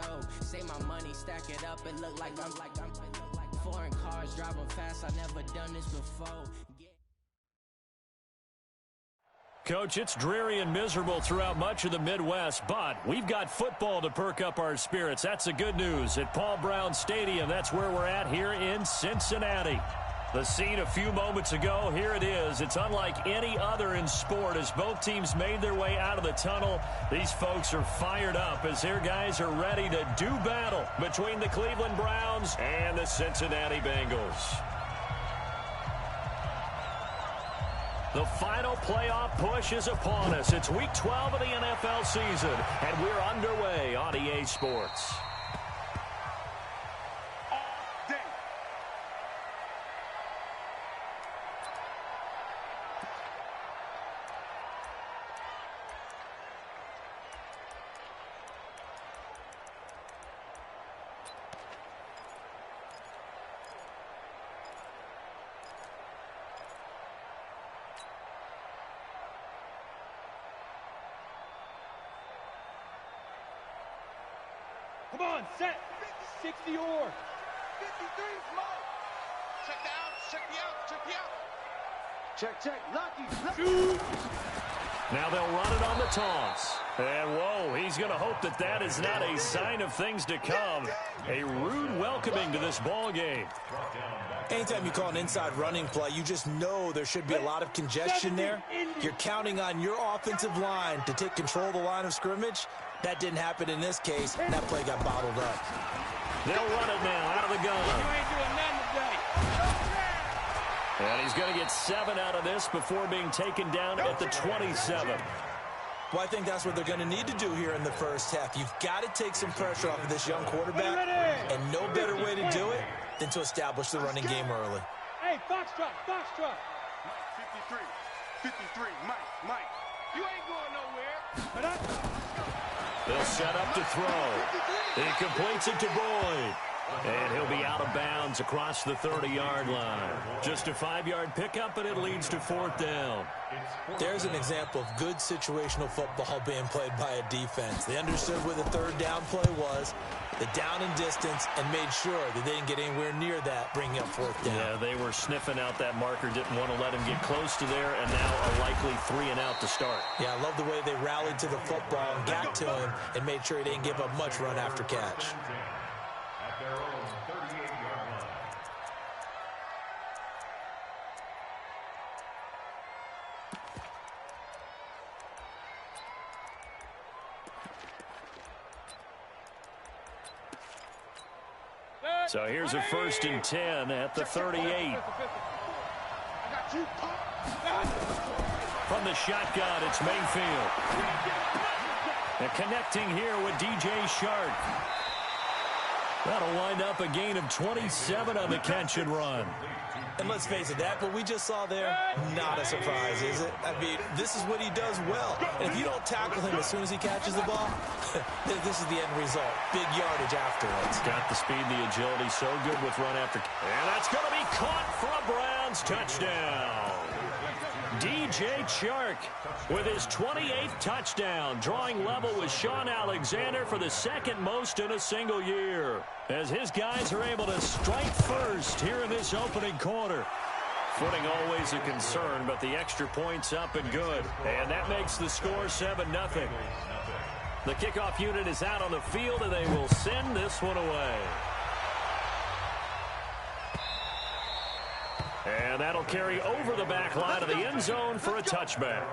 show. Say my money, stack it up, it look like I'm foreign cars, driving fast, I never done this before. Coach, it's dreary and miserable throughout much of the Midwest, but we've got football to perk up our spirits. That's the good news. At Paul Brown Stadium, that's where we're at here in Cincinnati. The scene a few moments ago, here it is. It's unlike any other in sport as both teams made their way out of the tunnel. These folks are fired up as their guys are ready to do battle between the Cleveland Browns and the Cincinnati Bengals. The final playoff push is upon us. It's Week 12 of the NFL season, and we're underway on EA Sports. Come on, set. 60 or. 53, smoke. Check down, check me out, check me out. Check, lucky. Shoot. Now they'll run it on the toss. And, whoa, he's going to hope that that is not a sign of things to come. A rude welcoming to this ball game. Anytime you call an inside running play, you just know there should be a lot of congestion there. You're counting on your offensive line to take control of the line of scrimmage. That didn't happen in this case. That play got bottled up. They'll run it now out of the gun. You ain't doing nothing today. And he's going to get 7 out of this before being taken down at the 27. Well, I think that's what they're going to need to do here in the first half. You've got to take some pressure off of this young quarterback, and no better way to do it than to establish the running game early. Hey, Foxtrot. Mike, 53, Mike. You ain't going nowhere. They'll set up to throw. He completes it to Boyd. And he'll be out of bounds across the 30-yard line. Just a 5-yard pickup, and it leads to 4th down. There's an example of good situational football being played by a defense. They understood where the 3rd down play was, the down and distance, and made sure that they didn't get anywhere near that, bringing up 4th down. Yeah, they were sniffing out that marker, didn't want to let him get close to there, and now a likely 3 and out to start. Yeah, I love the way they rallied to the football and got to him and made sure he didn't give up much run after catch. So here's a 1st and 10 at the 38. From the shotgun, it's Mayfield. And connecting here with DJ Shark. That'll wind up a gain of 27 on the catch and run. And let's face it, that what we just saw there, not a surprise, is it? I mean, this is what he does well. And if you don't tackle him as soon as he catches the ball, this is the end result. Big yardage afterwards. Got the speed, the agility, so good with run after. And that's going to be caught for a Browns touchdown. DJ Chark with his 28th touchdown, drawing level with Sean Alexander for the 2nd most in a single year, as his guys are able to strike first here in this opening quarter. Footing always a concern, but the extra point's up and good, and that makes the score 7-0. The kickoff unit is out on the field, and they will send this one away. And that'll carry over the back line of the end zone for a touchback.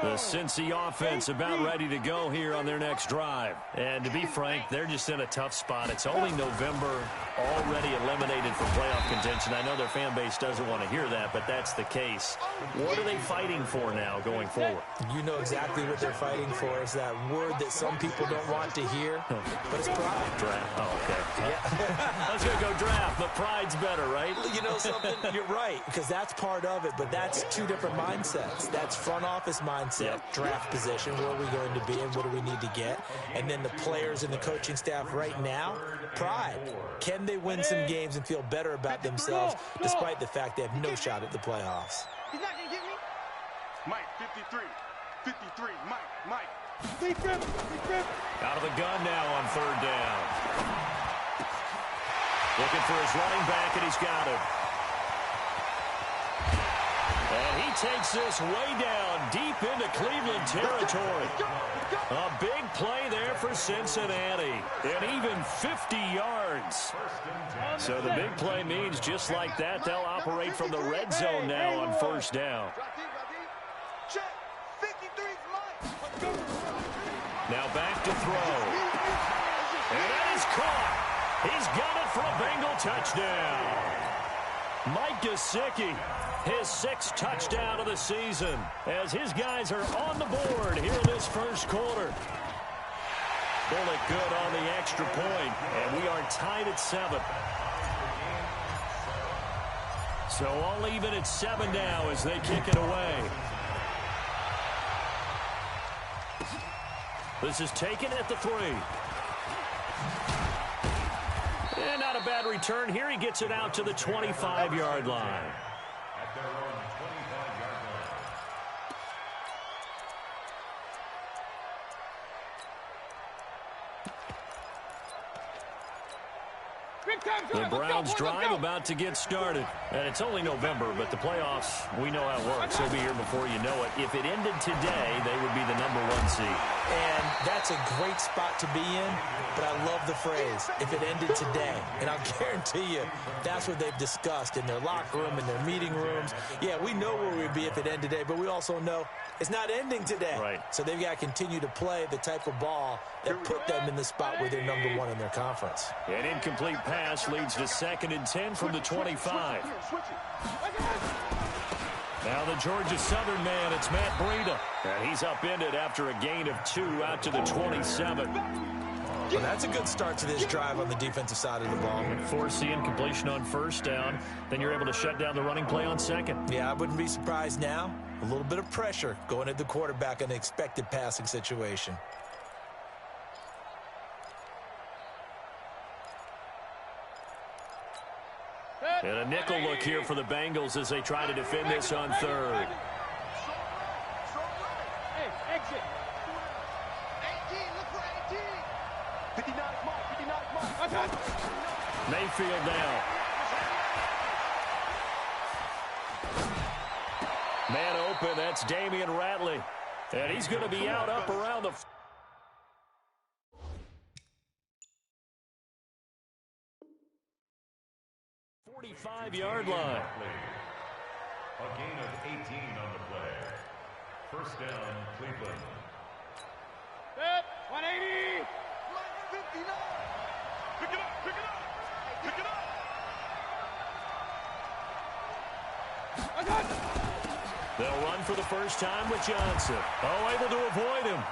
The Cincy offense about ready to go here on their next drive. And to be frank, they're just in a tough spot. It's only November, already eliminated from playoff contention. I know their fan base doesn't want to hear that, but that's the case. What are they fighting for now going forward? You know exactly what they're fighting for. Is that word that some people don't want to hear, but it's pride. Draft. Oh, okay. Yeah. I was going to go draft, but pride's better, right? You know something? You're right, because that's part of it, but that's 2 different mindsets. That's front office mindset, draft position, where are we going to be and what do we need to get? And then the players and the coaching staff right now, pride. Can they win some games and feel better about themselves despite the fact they have no shot at the playoffs? He's not going to get me. Mike, 53. 53, Mike. Out of the gun now on 3rd down. Looking for his running back, and he's got him. And he takes this way down, deep into Cleveland territory. A big play there for Cincinnati, and even 50 yards. So the big play means just like that, they'll operate from the red zone now on 1st down. Now back to throw. And that is caught. He's got it for a Bengal touchdown. Mike Gesicki, his 6th touchdown of the season, as his guys are on the board here in this 1st quarter. Bullet good on the extra point, and we are tied at 7. So all even at 7 now as they kick it away. This is taken at the 3. And not a bad return here. He gets it out to the 25-yard line. The Browns drive about to get started. And it's only November, but the playoffs, we know how it works. They'll be here before you know it. If it ended today, they would be the #1 seed. And that's a great spot to be in, but I love the phrase, if it ended today. And I'll guarantee you, that's what they've discussed in their locker room, in their meeting rooms. Yeah, we know where we'd be if it ended today, but we also know it's not ending today. Right. So they've got to continue to play the type of ball that put them in the spot where they're #1 in their conference. An incomplete pass leads to 2nd and 10 from the 25. Now the Georgia Southern man, it's Matt Breida. And he's upended after a gain of 2 out to the 27. Well, that's a good start to this drive on the defensive side of the ball. Force the incompletion on 1st down. Then you're able to shut down the running play on 2nd. Yeah, I wouldn't be surprised now. A little bit of pressure going at the quarterback in an expected passing situation. And a nickel look here for the Bengals as they try to defend this on 3rd. Hey, exit. 18, look for 18. 59 mark, 59 mark. Mayfield now. Man open, that's Damian Ratley. And he's going to be out up around the 45-yard line. A gain of 18 on the play. 1st down, Cleveland. Set, 180. 59. Pick it up, pick it up, pick it up. They'll run for the first time with Johnson. Oh, able to avoid him.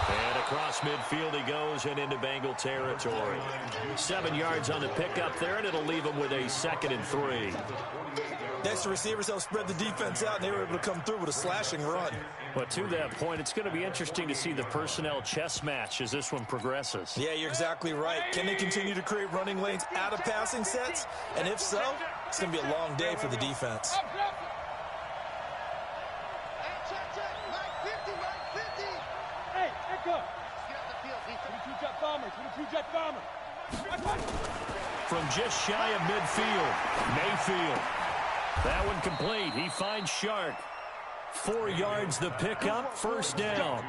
And across midfield he goes and into Bengal territory. 7 yards on the pickup there, and it'll leave him with a 2nd and 3. Next, the receivers helped spread the defense out, and they were able to come through with a slashing run. But to that point, it's going to be interesting to see the personnel chess match as this one progresses. Yeah, you're exactly right. Can they continue to create running lanes out of passing sets? And if so, it's going to be a long day for the defense. Hey, echo. 22-jet bomber, 22-jet bomber. From just shy of midfield, Mayfield. That one complete. He finds Shark. 4 yards the pickup, 1st down.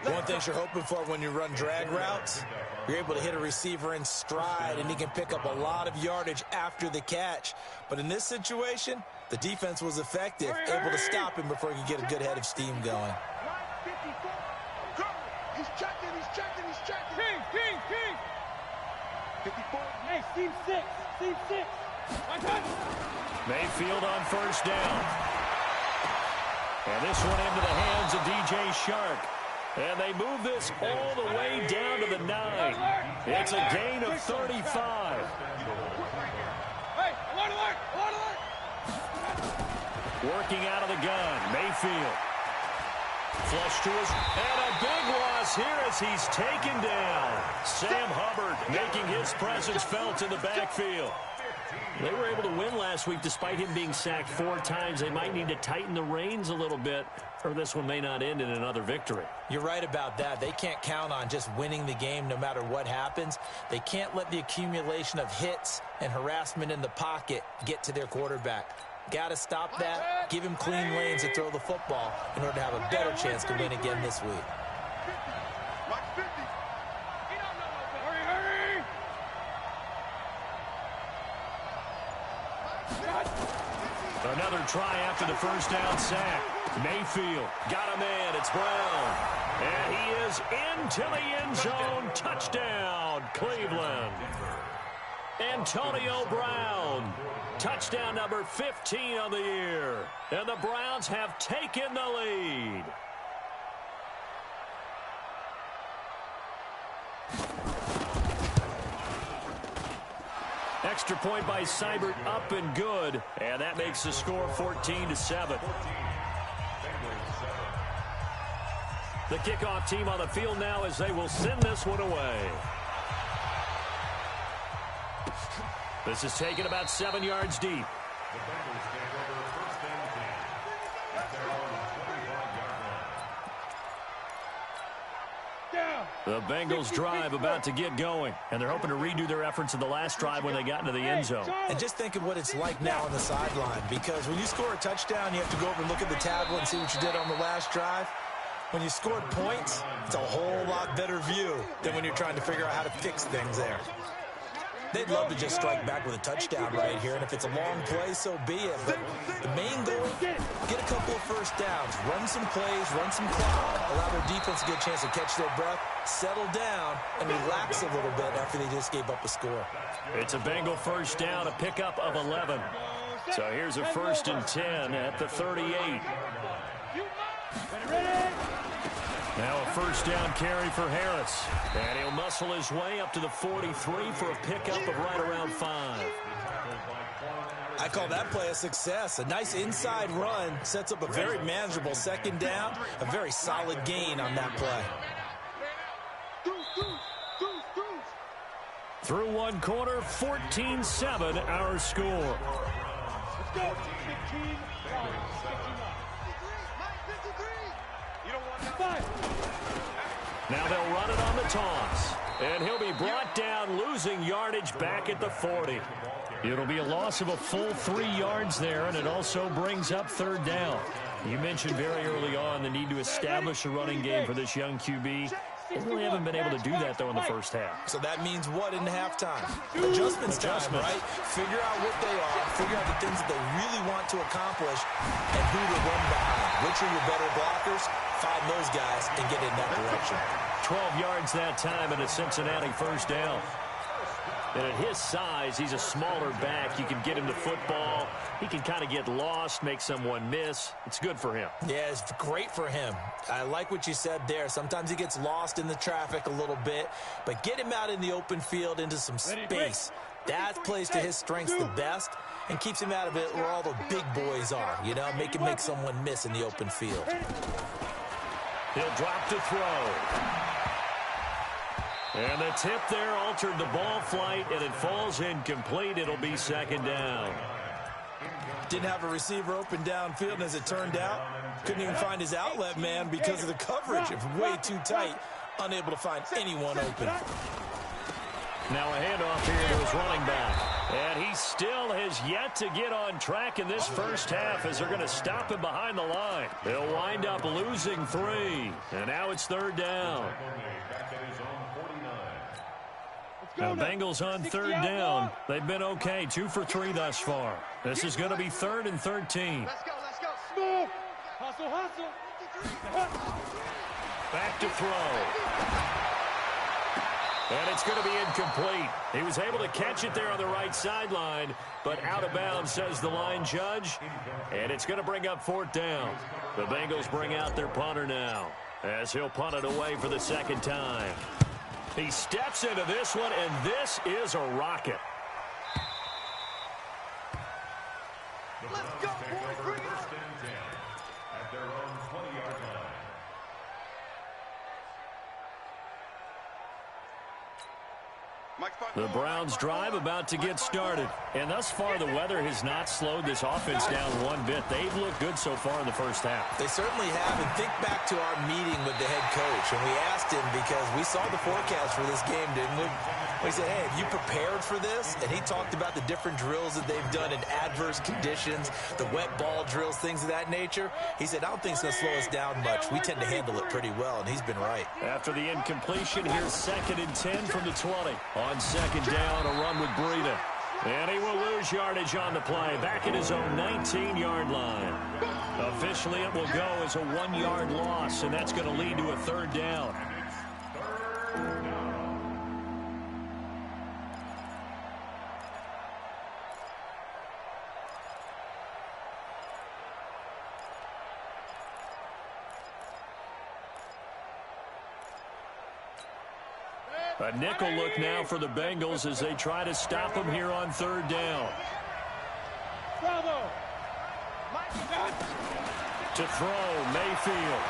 One thing you're hoping for when you run drag routes, you're able to hit a receiver in stride, and he can pick up a lot of yardage after the catch. But in this situation, the defense was effective, able to stop him before he could get a good head of steam going. He's checking, he's checking, he's checking. King. 54. Hey, seam 6. Mayfield on 1st down. And this one into the hands of DJ Shark. And they move this all the way down to the 9. It's a gain of 35. Hey, alert. Working out of the gun, Mayfield. Flush to his, and a big loss here as he's taken down. Sam Hubbard making his presence felt in the backfield. They were able to win last week despite him being sacked 4 times. They might need to tighten the reins a little bit, or this one may not end in another victory. You're right about that. They can't count on just winning the game no matter what happens. They can't let the accumulation of hits and harassment in the pocket get to their quarterback. Got to stop that, give him clean lanes to throw the football in order to have a better chance to win again this week. Another try after the first down sack. Mayfield got a man. It's Brown. And he is into the end zone. Touchdown, Cleveland. Antonio Brown. Touchdown number 15 on the year. And the Browns have taken the lead. Extra point by Seibert, up and good. And that makes the score 14-7. The kickoff team on the field now as they will send this one away. This is taken about 7 yards deep. The Bengals drive about to get going, and they're hoping to redo their efforts in the last drive when they got into the end zone. And just think of what it's like now on the sideline, because when you score a touchdown, you have to go over and look at the tablet and see what you did on the last drive. When you scored points, it's a whole lot better view than when you're trying to figure out how to fix things there. They'd love to just strike back with a touchdown right here, and if it's a long play, so be it. But the main goal, get a couple of first downs, run some plays, run some clock, allow their defense a good chance to catch their breath, settle down, and relax a little bit after they just gave up a score. It's a Bengal first down, a pickup of 11. So here's a 1st and 10 at the 38. Now a first down carry for Harris. And he'll muscle his way up to the 43 for a pickup of right around 5. I call that play a success. A nice inside run sets up a very manageable second down. A very solid gain on that play. Through one quarter, 14-7 our score. Let's go. 15. Now they'll run it on the toss. And he'll be brought down, losing yardage back at the 40. It'll be a loss of a full 3 yards there, and it also brings up 3rd down. You mentioned very early on the need to establish a running game for this young QB. They really haven't been able to do that, though, in the first half. So that means what in halftime? Adjustments time, right? Figure out what they are, figure out the things that they really want to accomplish, and who to run behind. Which are your better blockers? Find those guys and get in that direction. 12 yards that time and a Cincinnati first down. And at his size, he's a smaller back. You can get him the football. He can kind of get lost, make someone miss. It's good for him. Yeah, it's great for him. I like what you said there. Sometimes he gets lost in the traffic a little bit, but get him out in the open field into some space. That plays to his strengths the best and keeps him out of it where all the big boys are, you know, make him make someone miss in the open field. He'll drop to throw. And the tip there altered the ball flight, and it falls incomplete. It'll be 2nd down. Didn't have a receiver open downfield, and as it turned out, couldn't even find his outlet man because of the coverage. It was way too tight, unable to find anyone open. Now a handoff here to his running back. And he still has yet to get on track in this first half as they're going to stop him behind the line. They'll wind up losing 3. And now it's 3rd down. Now, Bengals on 3rd down. They've been okay, 2 for 3 thus far. This is going to be 3rd and 13. Let's go. Move. Hustle. Back to throw. And it's going to be incomplete. He was able to catch it there on the right sideline, but out of bounds, says the line judge. And it's going to bring up 4th down. The Bengals bring out their punter now, as he'll punt it away for the 2nd time. He steps into this one, and this is a rocket. Let's go, boys. Bring it up. At their own 20-yard line. The Browns drive about to get started. And thus far, the weather has not slowed this offense down one bit. They've looked good so far in the first half. They certainly have. And think back to our meeting with the head coach. And we asked him, because we saw the forecast for this game, didn't we? We said, hey, have you prepared for this? And he talked about the different drills that they've done in adverse conditions, the wet ball drills, things of that nature. He said, I don't think it's going to slow us down much. We tend to handle it pretty well, and he's been right. After the incompletion, here's 2nd and 10 from the 20. On 2nd down, a run with Breida. And he will lose yardage on the play, back at his own 19-yard line. Officially, it will go as a 1-yard loss, and that's going to lead to a 3rd down. A nickel look now for the Bengals as they try to stop him here on 3rd down. Bravo. To throw, Mayfield.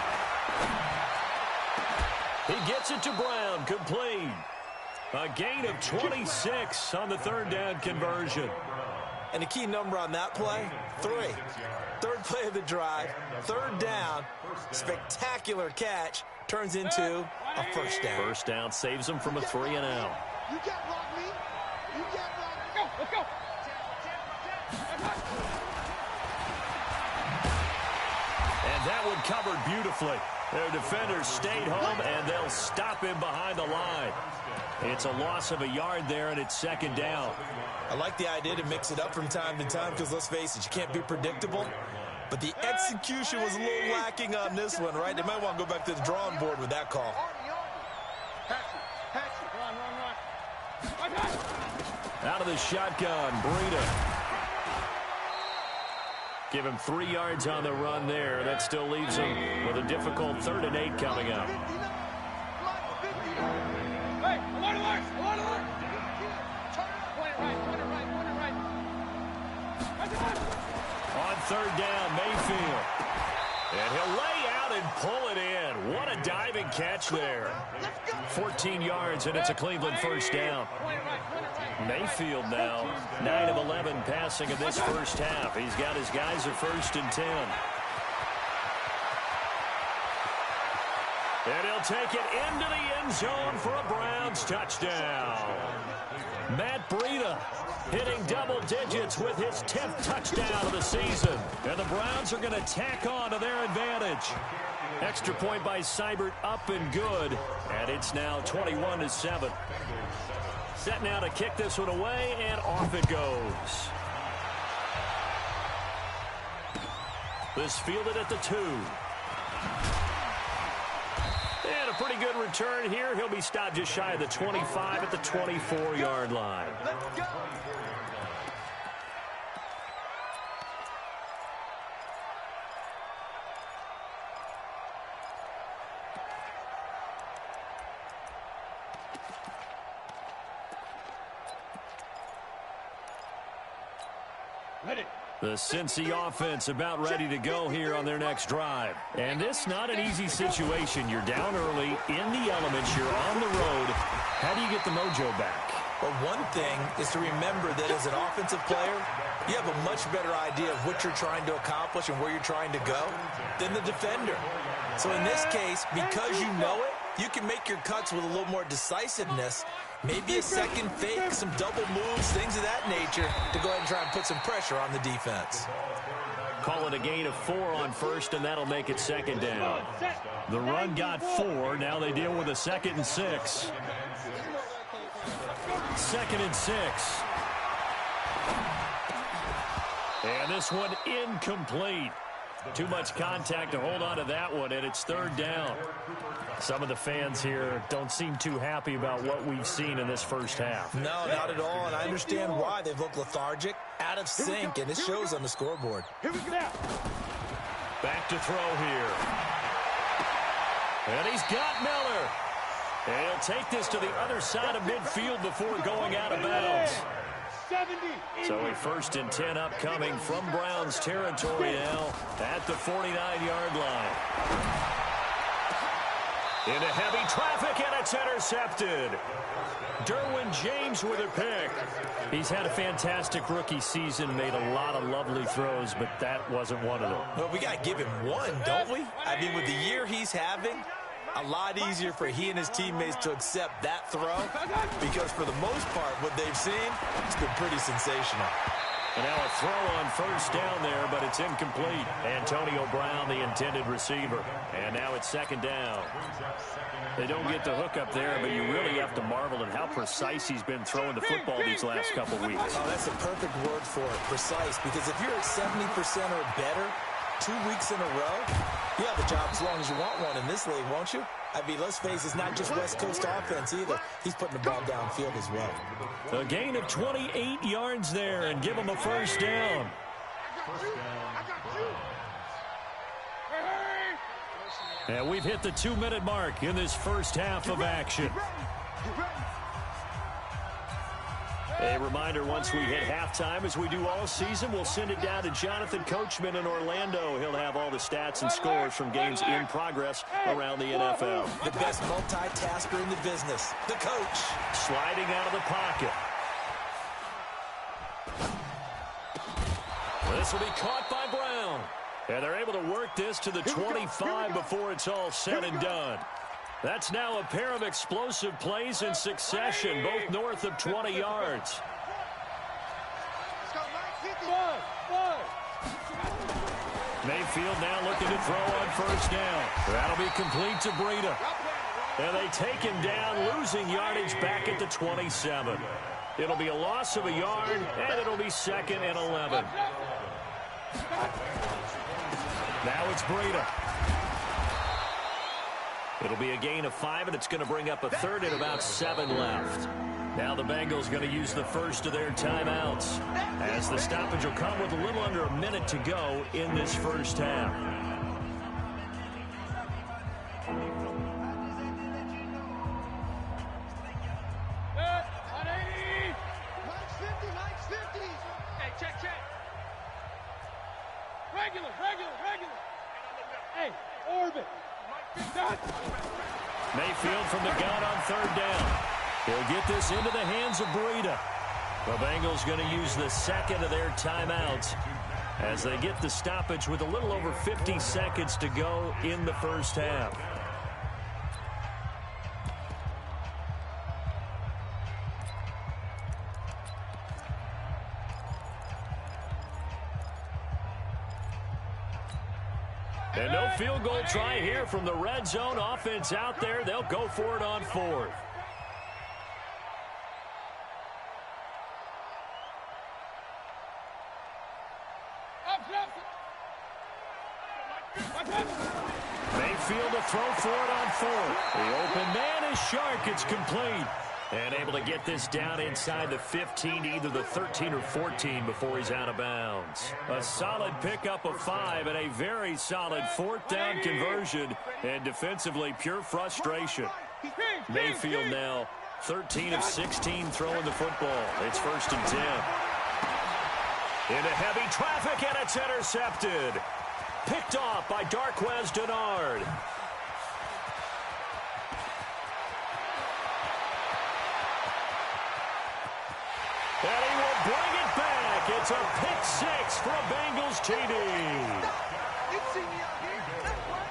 He gets it to Brown, complete. A gain of 26 on the 3rd down conversion. And the key number on that play, 3. 3rd play of the drive, 3rd down, spectacular catch, turns into a 1st down. 1st down saves them from a 3 and out. You can't block me. You can't block me. Let's go. And that one covered beautifully. Their defenders stayed home, and they'll stop him behind the line. It's a loss of a yard there, and it's 2nd down. I like the idea to mix it up from time to time because, let's face it, you can't be predictable. But the execution was a little lacking on this one, right? They might want to go back to the drawing board with that call. Out of the shotgun, Breida. Give him 3 yards on the run there. That still leaves him with a difficult 3rd and 8 coming up. Hey, alert. Point it right. On 3rd down, Mayfield. And he'll lay out and pull it in. What a diving catch there. 14 yards, and it's a Cleveland 1st down. Mayfield now, 9 of 11 passing in this first half. He's got his guys at 1st and 10. And he'll take it into the end zone for a Browns touchdown. Matt Breida hitting double digits with his 10th touchdown of the season. And the Browns are going to tack on to their advantage. Extra point by Seibert, up and good. And it's now 21-7. Set now to kick this one away, and off it goes. This fielded at the 2. And a pretty good return here. He'll be stopped just shy of the 25 at the 24-yard line. Let's go. The Cincy offense about ready to go here on their next drive. And this not an easy situation. You're down early, in the elements, you're on the road. How do you get the mojo back? Well, one thing is to remember that as an offensive player, you have a much better idea of what you're trying to accomplish and where you're trying to go than the defender. So in this case, because you know it, you can make your cuts with a little more decisiveness. Maybe a second fake, some double moves, things of that nature to go ahead and try and put some pressure on the defense. Call it a gain of 4 on 1st, and that'll make it 2nd down. The run got 4. Now they deal with a 2nd and 6. 2nd and 6. And this one incomplete. Too much contact to hold on to that one, and it's 3rd down. Some of the fans here don't seem too happy about what we've seen in this first half. No, not at all, and I understand why. They've looked lethargic, out of sync, and it shows on the scoreboard. Here we go. Back to throw here. And he's got Miller. And he'll take this to the other side of midfield before going out of bounds. 70. So a 1st and 10 upcoming from Browns territory now at the 49-yard line. Into heavy traffic, and it's intercepted. Derwin James with a pick. He's had a fantastic rookie season, made a lot of lovely throws, but that wasn't one of them. Well, we got to give him one, don't we? I mean, with the year he's having, a lot easier for he and his teammates to accept that throw because for the most part, what they've seen, it's been pretty sensational. And now a throw on first down there, but it's incomplete. Antonio Brown, the intended receiver. And now it's second down. They don't get the hook up there, but you really have to marvel at how precise he's been throwing the football these last couple weeks. Oh, that's a perfect word for it, precise, because if you're at 70% or better 2 weeks in a row, you have a job as long as you want one in this league, won't you? I mean, let's face it, it's not just West Coast offense either. He's putting the ball downfield as well. A gain of 28 yards there and give him a first down. And we've hit the 2-minute mark in this first half of action. A reminder, once we hit halftime, as we do all season, we'll send it down to Jonathan Coachman in Orlando. He'll have all the stats and scores from games in progress around the NFL. The best multitasker in the business, the coach. Sliding out of the pocket. This will be caught by Brown. And they're able to work this to the 25 before it's all said and done. That's now a pair of explosive plays in succession, both north of 20 yards. Mayfield now looking to throw on first down. That'll be complete to Breida. And they take him down, losing yardage back at the 27. It'll be a loss of a yard, and it'll be second and 11. Now it's Breida. It'll be a gain of 5, and it's going to bring up a third and about 7 left. Now the Bengals going to use the first of their timeouts, as the stoppage will come with a little under a minute to go in this first half. Regular. Hey, orbit. Mayfield from the gun on third down. He'll get this into the hands of Breida. The Bengals going to use the second of their timeouts as they get the stoppage with a little over 50 seconds to go in the first half. And no field goal try here from the red zone offense out there. They'll go for it on fourth. Mayfield to throw for it on fourth. The open man is Shark. It's complete. And able to get this down inside the 15 to either the 13 or 14 before he's out of bounds. A solid pickup of 5 and a very solid fourth down conversion. And defensively, pure frustration. Mayfield now 13 of 16 throwing the football. It's first and 10. Into heavy traffic, and it's intercepted. Picked off by Darquez Dennard. And he will bring it back. It's a pick 6 for a Bengals TD.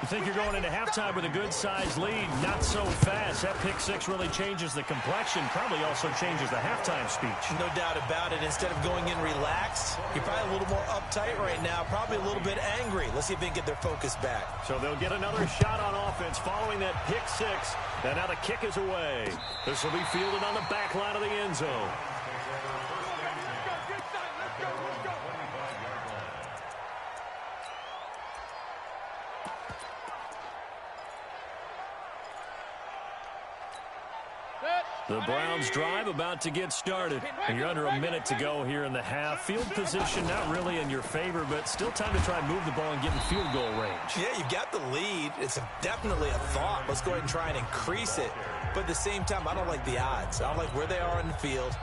You think you're going into halftime with a good-sized lead. Not so fast. That pick 6 really changes the complexion. Probably also changes the halftime speech. No doubt about it. Instead of going in relaxed, you're probably a little more uptight right now. Probably a little bit angry. Let's see if they can get their focus back. So they'll get another shot on offense following that pick 6. And now the kick is away. This will be fielded on the back line of the end zone. The Browns drive about to get started. And you're under a minute to go here in the half. Field position not really in your favor, but still time to try and move the ball and get in field goal range. Yeah, you've got the lead. It's definitely a thought. Let's go ahead and try and increase it. But at the same time, I don't like the odds. I don't like where they are in the field.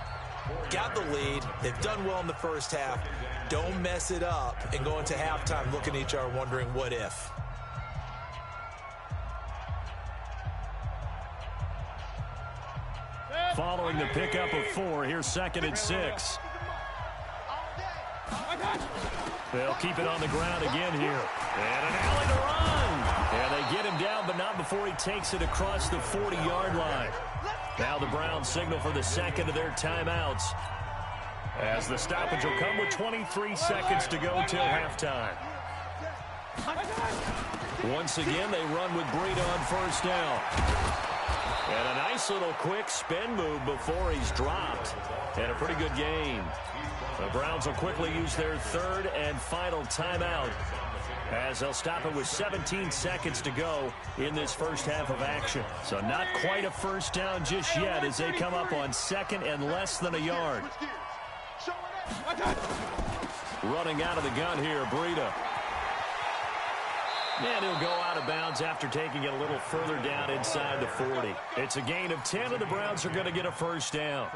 Got the lead. They've done well in the first half. Don't mess it up and go into halftime looking at each other wondering what if. Following the pickup of 4, here's 2nd and 6. They'll keep it on the ground again here. And an alley to run. And they get him down, but not before he takes it across the 40-yard line. Now the Browns signal for the 2nd of their timeouts, as the stoppage will come with 23 seconds to go till halftime. Once again, they run with Breida on 1st down. And a nice little quick spin move before he's dropped. And a pretty good gain. The Browns will quickly use their 3rd and final timeout, as they'll stop it with 17 seconds to go in this first half of action. So not quite a 1st down just yet, as they come up on 2nd and less than a yard. Running out of the gun here, Breida. And he'll go out of bounds after taking it a little further down inside the 40. It's a gain of 10, and the Browns are going to get a 1st down.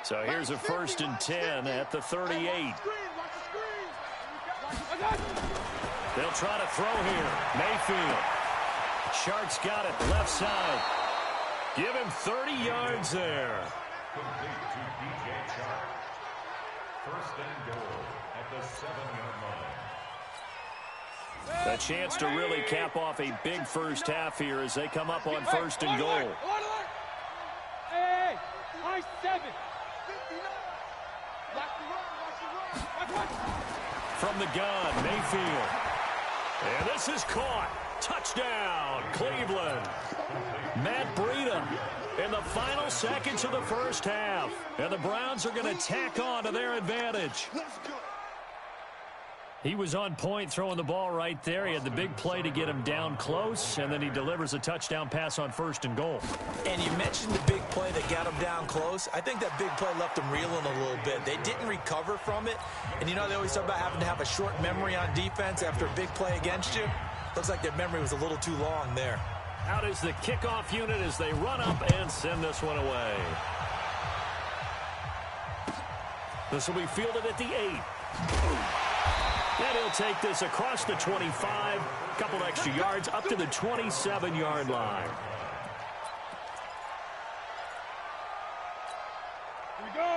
So here's a 1st and 10 at the 38. They'll try to throw here. Mayfield. Shark's got it, left side. Give him 30 yards there. Complete to DJ Shark. 1st and goal at the 7-yard line. A chance to really cap off a big first half here as they come up on 1st and goal. Hey, high 7. From the gun, Mayfield. And this is caught. Touchdown, Cleveland. Matt Breida in the final seconds of the first half. And the Browns are going to tack on to their advantage. He was on point throwing the ball right there. He had the big play to get him down close, and then he delivers a touchdown pass on 1st and goal. And you mentioned the big play that got him down close. I think that big play left him reeling a little bit. They didn't recover from it. And you know, they always talk about having to have a short memory on defense after a big play against you. Looks like their memory was a little too long there. Out is the kickoff unit as they run up and send this one away. This will be fielded at the 8. And he'll take this across the 25, a couple extra yards up to the 27-yard line.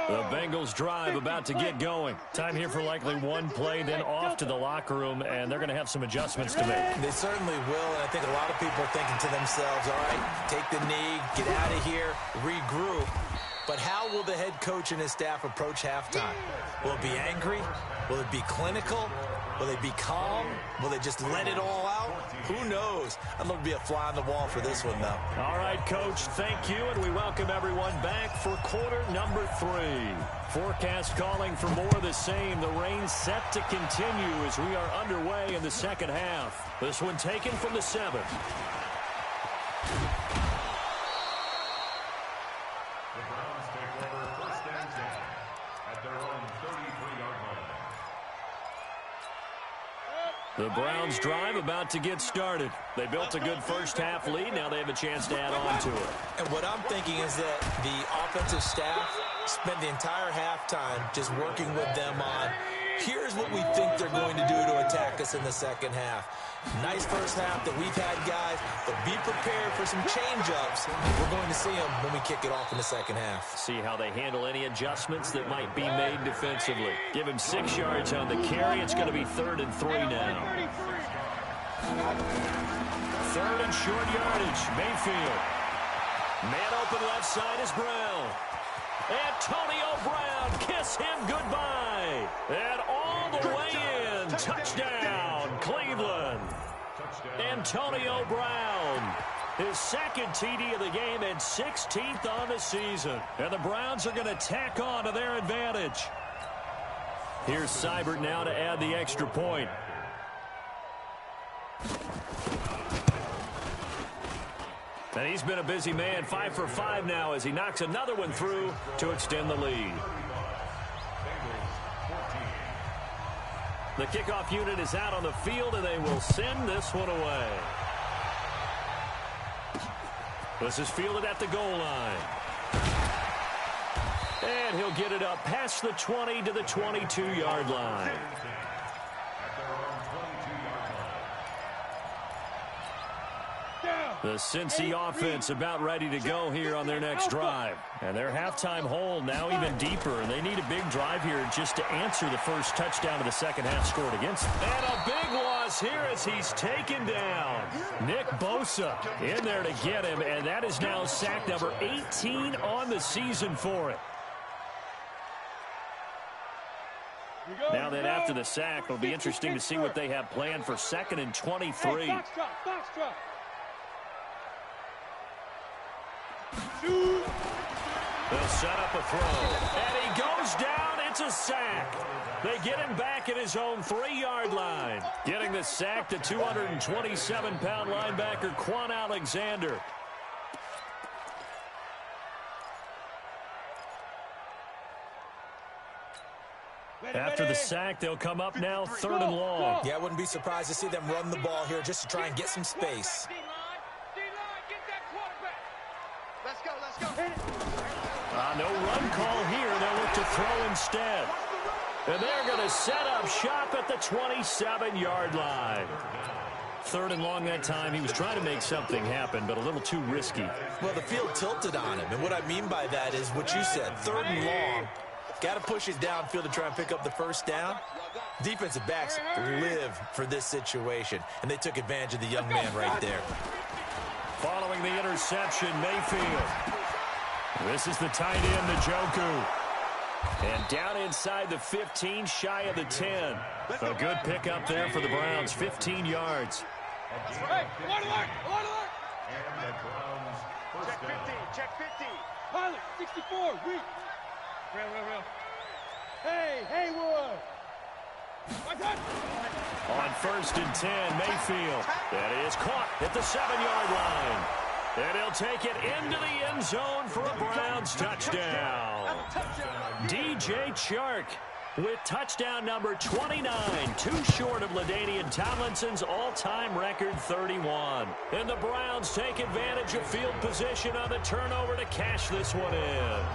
The Bengals drive about to get going. Time here for likely one play, then off to the locker room, and they're going to have some adjustments to make. They certainly will, and I think a lot of people are thinking to themselves, all right, take the knee, get out of here, regroup. But how will the head coach and his staff approach halftime? Will it be angry? Will it be clinical? Will they be calm? Will they just let it all out? Who knows? I'd love to be a fly on the wall for this one, though. All right, Coach, thank you, and we welcome everyone back for quarter number 3. Forecast calling for more of the same. The rain set to continue as we are underway in the second half. This one taken from the 7. The Browns drive about to get started. They built a good first half lead. Now they have a chance to add on to it. And what I'm thinking is that the offensive staff spent the entire halftime just working with them on, here's what we think they're going to do to attack us in the second half. Nice first half that we've had, guys, but be prepared for some change-ups. We're going to see them when we kick it off in the second half. See how they handle any adjustments that might be made defensively. Give him 6 yards on the carry. It's going to be 3rd and 3 now. 3rd and short yardage. Mayfield. Man open left side is Brown. Antonio Brown, kiss him goodbye. And all the way in. Touchdown, Cleveland. Antonio Brown, his 2nd TD of the game and 16th on the season. And the Browns are going to tack on to their advantage. Here's Seibert now to add the extra point. And he's been a busy man, 5 for 5 now as he knocks another one through to extend the lead. The kickoff unit is out on the field, and they will send this one away. This is fielded at the goal line. And he'll get it up past the 20 to the 22-yard line. The Cincy offense about ready to go here on their next drive. And their halftime hole now even deeper, and they need a big drive here just to answer the first touchdown of the second half scored against them. And a big loss here as he's taken down. Nick Bosa in there to get him, and that is now sack number 18 on the season for it. Now then, after the sack, it'll be interesting to see what they have planned for 2nd and 23. Hey, box drop. Shoot. They'll set up a throw, and he goes down. It's a sack. They get him back at his own 3-yard line. Getting the sack to 227-pound linebacker Quan Alexander. After the sack, they'll come up now 3rd and long. Yeah, I wouldn't be surprised to see them run the ball here just to try and get some space. No run call here. They'll look to throw instead. And they're going to set up shop at the 27-yard line. 3rd and long that time. He was trying to make something happen, but a little too risky. Well, the field tilted on him, and what I mean by that is what you said, 3rd and long. Got to push it downfield to try and pick up the first down. Defensive backs live for this situation, and they took advantage of the young man right there. Following the interception, Mayfield. This is the tight end, Njoku. And down inside the 15, shy of the 10. A good pickup there for the Browns, 15 yards. Hey, alert! Check 15. Pilot, 64, weak. Real. Hey, Haywood. On 1st and 10, Mayfield. That is caught at the 7-yard line. And he'll take it into the end zone for a Browns touchdown. DJ Chark with touchdown number 29, too short of LaDainian Tomlinson's all-time record 31. And the Browns take advantage of field position on the turnover to cash this one in.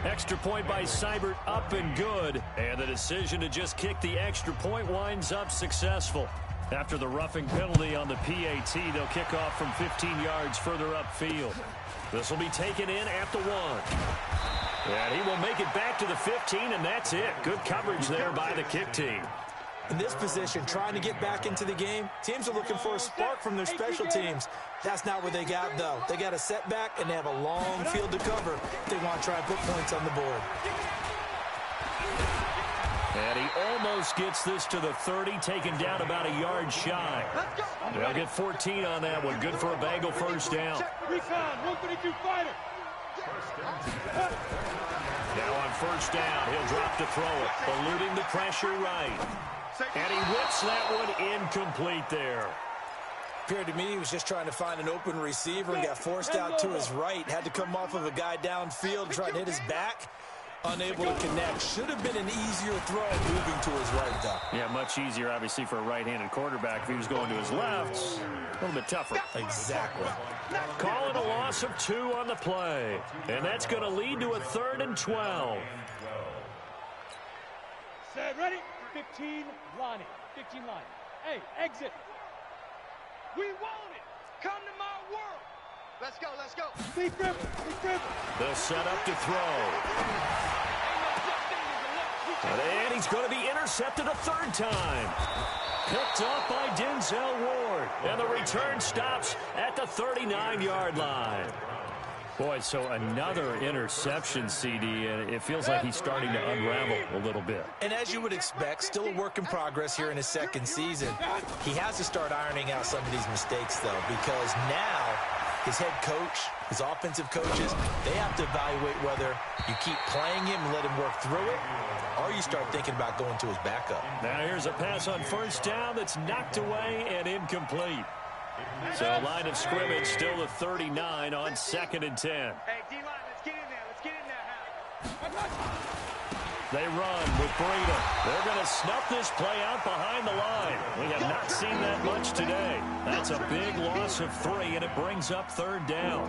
Extra point by Seibert up and good. And the decision to just kick the extra point winds up successful. After the roughing penalty on the PAT, they'll kick off from 15 yards further upfield. This will be taken in at the 1. And he will make it back to the 15, and that's it. Good coverage there by the kick team. In this position, trying to get back into the game, teams are looking for a spark from their special teams. That's not what they got, though. They got a setback, and they have a long field to cover if they want to try and put points on the board. And he almost gets this to the 30, taken down about a yard shy. They'll get 14 on that one. Good for a Bengal first down. Recon, 132 fighter. Now on 1st down, he'll drop to throw it, eluding the pressure right. And he whips that one incomplete there. Appeared to me he was just trying to find an open receiver and got forced out to his right. Had to come off of a guy downfield, try to hit his back. Unable to connect. Should have been an easier throw moving to his right, though. Yeah, much easier, obviously, for a right-handed quarterback. If he was going to his left, a little bit tougher. Exactly. Calling a loss of 2 on the play. And that's going to lead to a 3rd and 12. Set, ready? 15, Lonnie. 15 line. Hey, exit. We want it. Come to my world. Let's go. Big grip. The setup to throw. And he's going to be intercepted a 3rd time. Picked off by Denzel Ward. And the return stops at the 39-yard line. Boy, so another interception, CD, and it feels like he's starting to unravel a little bit. And as you would expect, still a work in progress here in his 2nd season. He has to start ironing out some of these mistakes, though, because now his head coach, his offensive coaches, they have to evaluate whether you keep playing him and let him work through it, or you start thinking about going to his backup. Now here's a pass on 1st down that's knocked away and incomplete. So line of scrimmage still the 39 on 2nd and 10. Hey, D-line, let's get in there. They run with Breida. They're going to snuff this play out behind the line. We have not seen that much today. That's a big loss of 3, and it brings up 3rd down.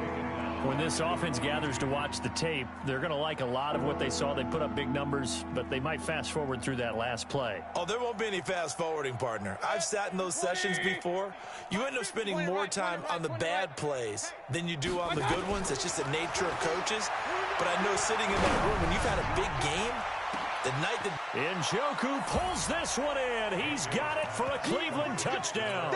When this offense gathers to watch the tape, they're going to like a lot of what they saw. They put up big numbers, but they might fast forward through that last play. Oh, there won't be any fast forwarding, partner. I've sat in those sessions before. You end up spending more time on the bad plays than you do on the good ones. It's just the nature of coaches. But I know sitting in that room, when you've had a big game, the night that Njoku pulls this one in. He's got it for a Cleveland touchdown.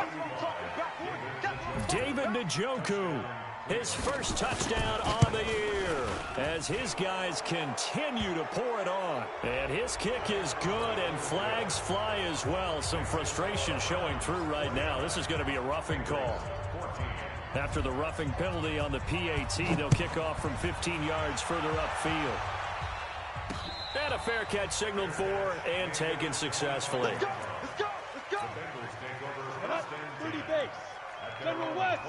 David Njoku, his first touchdown on the year, as his guys continue to pour it on. And his kick is good, and flags fly as well. Some frustration showing through right now. This is going to be a roughing call. After the roughing penalty on the PAT, they'll kick off from 15 yards further upfield. And a fair catch signaled for and taken successfully. Let's go. Come up, 30 base. General West.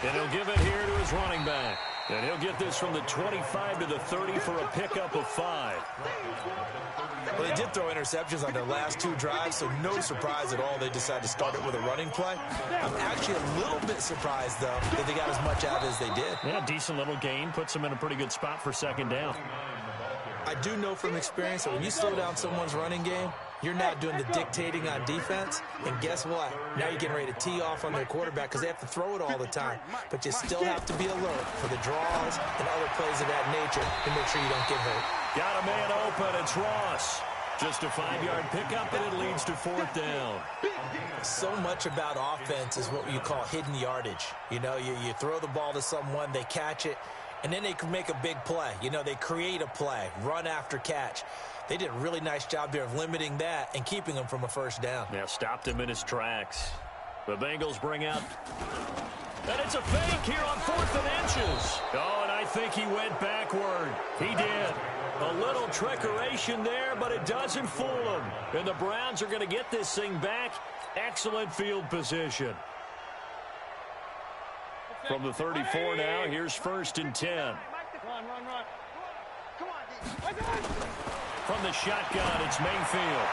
And he'll give it here to his running back. And he'll get this from the 25 to the 30 for a pickup of 5. Well, they did throw interceptions on their last 2 drives, so no surprise at all they decided to start it with a running play. I'm actually a little bit surprised, though, that they got as much out as they did. Yeah, decent little gain. Puts them in a pretty good spot for 2nd down. I do know from experience that when you slow down someone's running game, you're not doing the dictating on defense. And guess what? Now you're getting ready to tee off on their quarterback because they have to throw it all the time. But you still have to be alert for the draws and other plays of that nature to make sure you don't get hurt. Got a man open. It's Ross. Just a 5-yard pickup, and it leads to 4th down. So much about offense is what you call hidden yardage. You know, you throw the ball to someone, they catch it, and then they can make a big play. You know, they create a play, run after catch. They did a really nice job there of limiting that and keeping him from a 1st down. Yeah, stopped him in his tracks. The Bengals bring out, and it's a fake here on 4th and inches. Oh, and I think he went backward. He did. A little trickeration there, but it doesn't fool him. And the Browns are going to get this thing back. Excellent field position. From the 34 now, here's 1st and 10. Run. From the shotgun, it's Mayfield.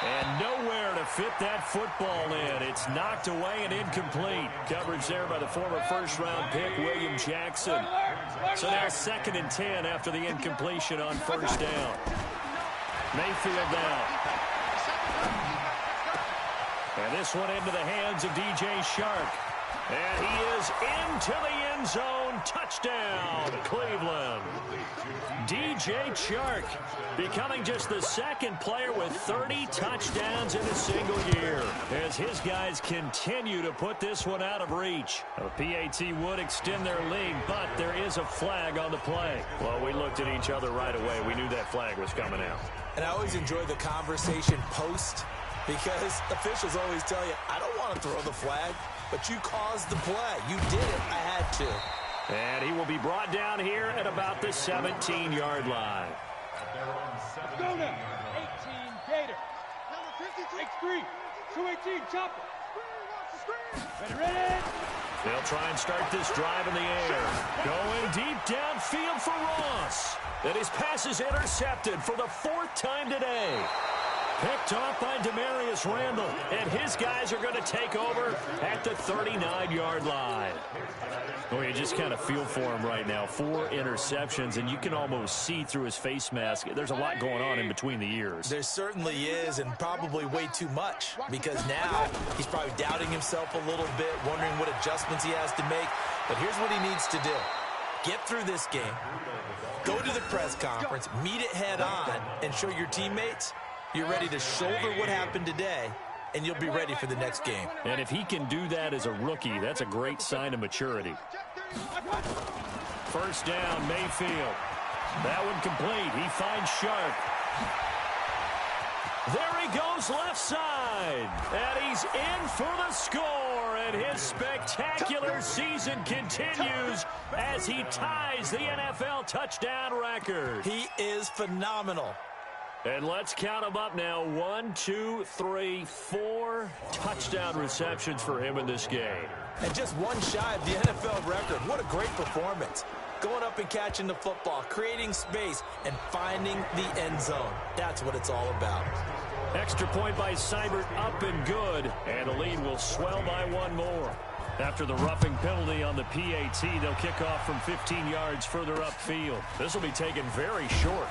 And nowhere to fit that football in. It's knocked away and incomplete. Coverage there by the former 1st-round pick, William Jackson. So now 2nd and 10 after the incompletion on 1st down. Mayfield now. And this one into the hands of DJ Shark. And he is into the end zone. Touchdown, Cleveland. DJ Chark becoming just the 2nd player with 30 touchdowns in a single year as his guys continue to put this one out of reach. The PAT would extend their lead, but there is a flag on the play. Well, we looked at each other right away. We knew that flag was coming out. And I always enjoy the conversation post because officials always tell you, I don't want to throw the flag, but you caused the play. You did it. I had to. And he will be brought down here at about the 17-yard line. Go now. 18 Gator. X3. 218 Chopper. Ready. They'll try and start this drive in the air. Going deep downfield for Ross. And his pass is intercepted for the 4th time today. Picked off by Demarius Randall. And his guys are going to take over at the 39-yard line. Oh, you just kind of feel for him right now. 4 interceptions, and you can almost see through his face mask. There's a lot going on in between the ears. There certainly is, and probably way too much, because now he's probably doubting himself a little bit, wondering what adjustments he has to make. But here's what he needs to do. Get through this game, go to the press conference, meet it head on, and show your teammates you're ready to shoulder what happened today, and you'll be ready for the next game. And if he can do that as a rookie, that's a great sign of maturity. 1st down, Mayfield. That one complete. He finds Sharp. There he goes left side. And he's in for the score. And his spectacular season continues as he ties the NFL touchdown record. He is phenomenal. And let's count them up now. 1, 2, 3, 4 touchdown receptions for him in this game. And just one shy of the NFL record. What a great performance. Going up and catching the football, creating space, and finding the end zone. That's what it's all about. Extra point by Seibert, up and good. And the lead will swell by one more. After the roughing penalty on the PAT, they'll kick off from 15 yards further upfield. This will be taken very short.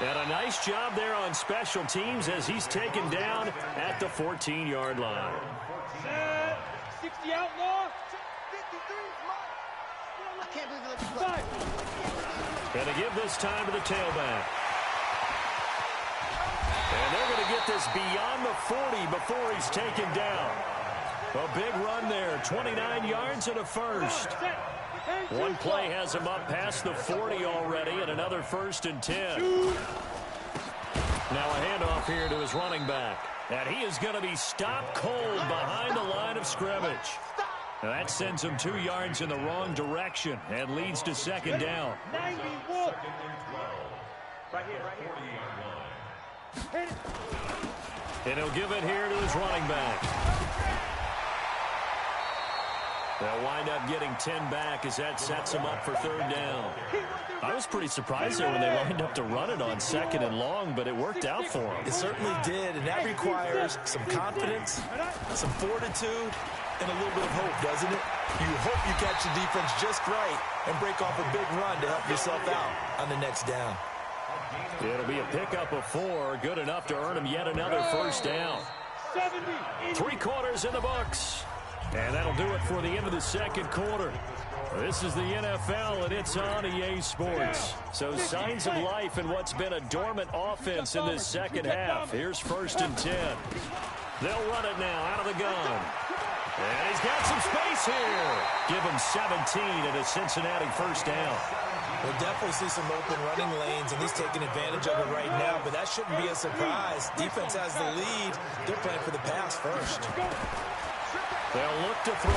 And a nice job there on special teams as he's taken down at the 14-yard line. 60 outlaw. I can't believe you let me play. And to give this time to the tailback. And they're going to get this beyond the 40 before he's taken down. A big run there, 29 yards and a first. One play has him up past the 40 already, and another 1st and 10. Now a handoff here to his running back. And he is going to be stopped cold behind the line of scrimmage. Now that sends him 2 yards in the wrong direction and leads to 2nd down. 91. Right here. And he'll give it here to his running back. They'll wind up getting 10 back as that sets him up for 3rd down. I was pretty surprised there when they lined up to run it on 2nd and long, but it worked out for him. It certainly did, and that requires some confidence, some fortitude, and a little bit of hope, doesn't it? You hope you catch the defense just right and break off a big run to help yourself out on the next down. It'll be a pickup of 4, good enough to earn him yet another 1st down. 3 quarters in the books. And that'll do it for the end of the 2nd quarter. This is the NFL, and it's on EA Sports. So signs of life in what's been a dormant offense in this 2nd half. Here's 1st and 10. They'll run it now out of the gun. And he's got some space here. Give him 17 and a Cincinnati 1st down. We'll definitely see some open running lanes, and he's taking advantage of it right now, but that shouldn't be a surprise. Defense has the lead. They're playing for the pass first. They'll look to throw.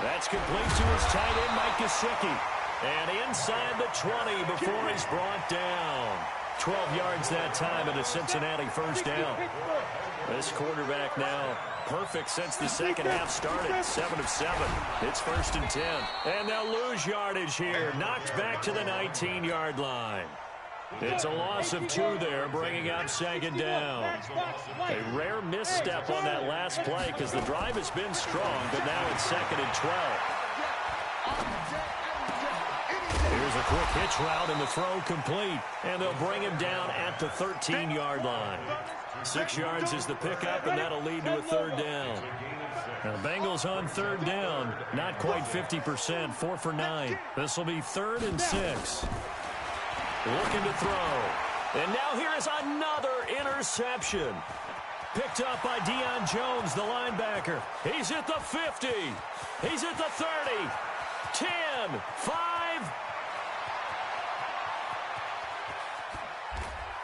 That's complete to his tight end, Mike Gesicki. And inside the 20 before he's brought down. 12 yards that time and a Cincinnati 1st down. This quarterback now perfect since the 2nd half started. 7 of 7. It's 1st and 10. And they'll lose yardage here. Knocked back to the 19-yard line. It's a loss of 2 there, bringing up 2nd down. A rare misstep on that last play because the drive has been strong, but now it's 2nd and 12. Here's a quick hitch route and the throw complete, and they'll bring him down at the 13-yard line. 6 yards is the pickup, and that'll lead to a 3rd down. Now the Bengals on 3rd down, not quite 50%, 4 for 9. This will be 3rd and 6. Looking to throw. And now here is another interception. Picked up by Deion Jones, the linebacker. He's at the 50. He's at the 30. 10, 5.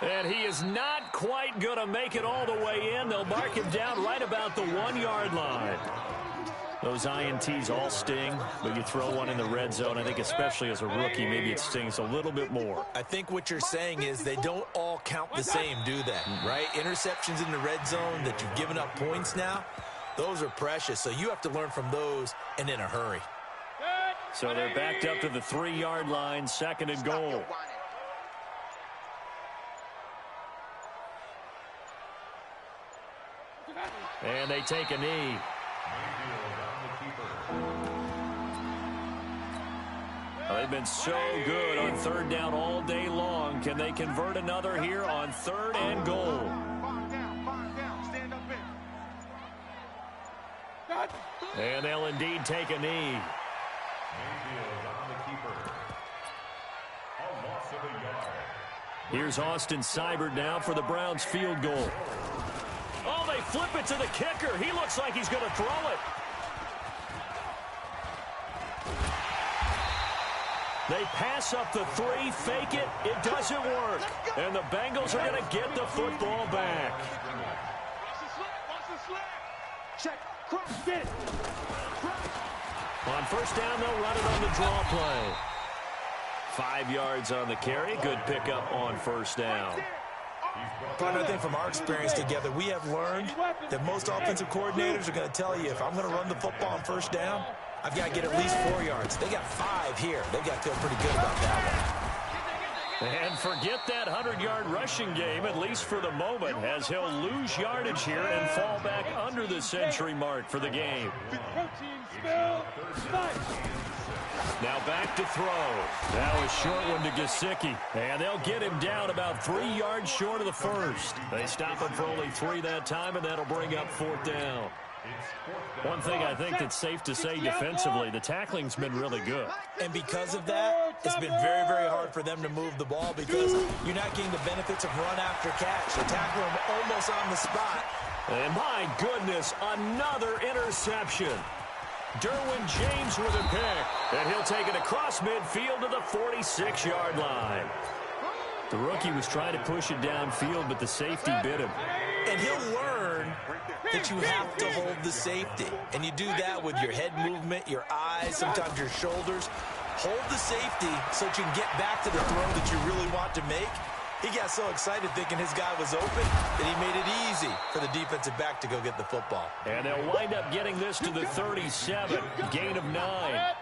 And he is not quite going to make it all the way in. They'll mark him down right about the 1-yard line. Those INTs all sting, but you throw one in the red zone, I think especially as a rookie, maybe it stings a little bit more. I think what you're saying is they don't all count the same, do they? Right? Interceptions in the red zone that you've given up points now, those are precious. So you have to learn from those and in a hurry. So they're backed up to the 3-yard line, 2nd and goal. And they take a knee. They've been so good on 3rd down all day long. Can they convert another here on 3rd and goal? And they'll indeed take a knee. Here's Austin Seibert now for the Browns field goal. Oh, they flip it to the kicker. He looks like he's going to throw it. They pass up the 3, fake it. It doesn't work. And the Bengals are going to get the football back. On 1st down, they'll run it on the draw play. 5 yards on the carry. Good pickup on first down. Partner, I think from our experience together, we have learned that most offensive coordinators are going to tell you, if I'm going to run the football on first down, I've got to get at least 4 yards. They got 5 here. They've got to feel pretty good about that one. And forget that 100-yard rushing game, at least for the moment, as he'll lose yardage here and fall back under the century mark for the game. Now back to throw. Now a short one to Gesicki. And they'll get him down about 3 yards short of the first. They stop him for only 3 that time, and that'll bring up 4th down. One thing I think that's safe to say defensively, the tackling's been really good. And because of that, it's been very, very hard for them to move the ball because you're not getting the benefits of run after catch. They tackle him almost on the spot. And my goodness, another interception. Derwin James with a pick, and he'll take it across midfield to the 46-yard line. The rookie was trying to push it downfield, but the safety bit him. And he'll learn that you have to hold the safety. And you do that with your head movement, your eyes, sometimes your shoulders. Hold the safety so that you can get back to the throw that you really want to make. He got so excited thinking his guy was open that he made it easy for the defensive back to go get the football. And they'll wind up getting this to the 37, gain of 9.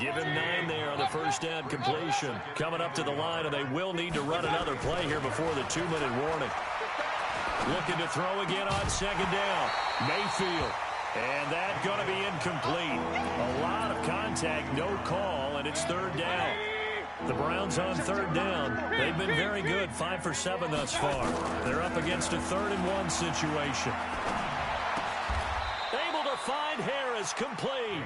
Give him 9 there on the first down completion. Coming up to the line, and they will need to run another play here before the 2-minute warning. Looking to throw again on second down. Mayfield. And that's going to be incomplete. A lot of contact, no call, and it's 3rd down. The Browns on 3rd down. They've been very good, 5 for 7 thus far. They're up against a 3rd and 1 situation. Able to find Harris, complete.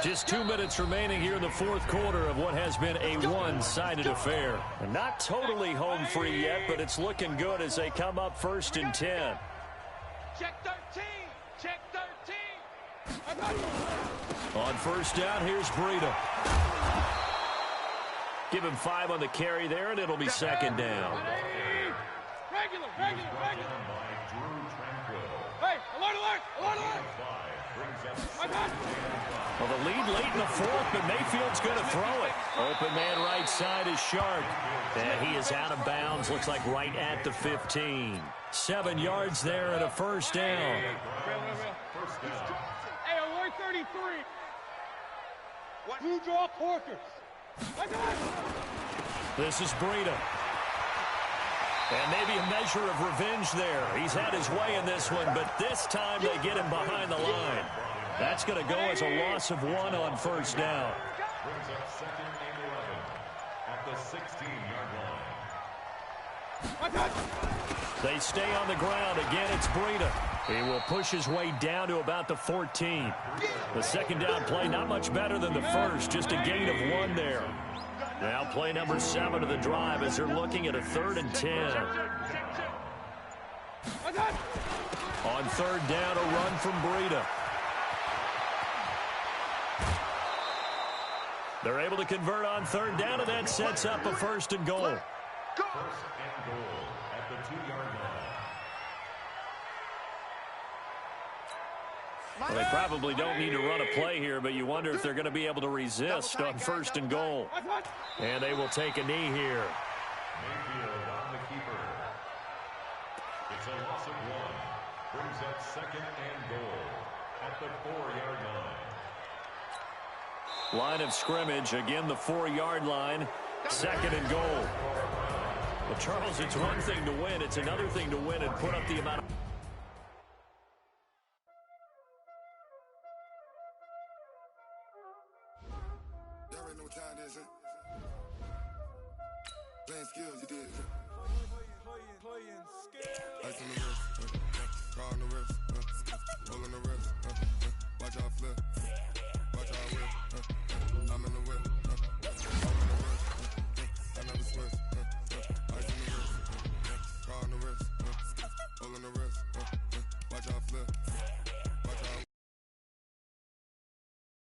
Just 2 minutes remaining here in the 4th quarter of what has been a one-sided affair. And not totally home free yet, but it's looking good as they come up 1st and 10. Check 13. Check 13. On first down, here's Breida. Give him 5 on the carry there, and it'll be 2nd down. Regular. Hey, alert. Well, the lead late in the 4th, but Mayfield's going to throw it. Open man right side is Shark. And he is out of bounds, looks like right at the 15. 7 yards there and a 1st down. Hey, alert 33. Blue draw Corkers. This is Breida. And maybe a measure of revenge there. He's had his way in this one, but this time they get him behind the line. That's going to go as a loss of 1 on 1st down. Brings up 2nd and 11 at the 16-yard line. They stay on the ground. Again, it's Breida. He will push his way down to about the 14. The 2nd down play, not much better than the first, just a gain of 1 there. Now play number 7 of the drive as they're looking at a 3rd and 10. On 3rd down, a run from Breida. They're able to convert on 3rd down, and that sets up a 1st and goal. 1st and goal at the 2-yard line. Well, they probably don't need to run a play here, but you wonder if they're going to be able to resist on 1st and goal. And they will take a knee here. Mayfield on the keeper. It's a loss of 1. Brings up 2nd and goal at the 4-yard line. Line of scrimmage, again the 4-yard line, 2nd and goal. Well, Charles, it's one thing to win. It's another thing to win and put up the amount of... Playing skills, you did. Playing skills. Ice on the wrist, car on the wrist, roll on the wrist, watch out flip, watch out whip. I'm in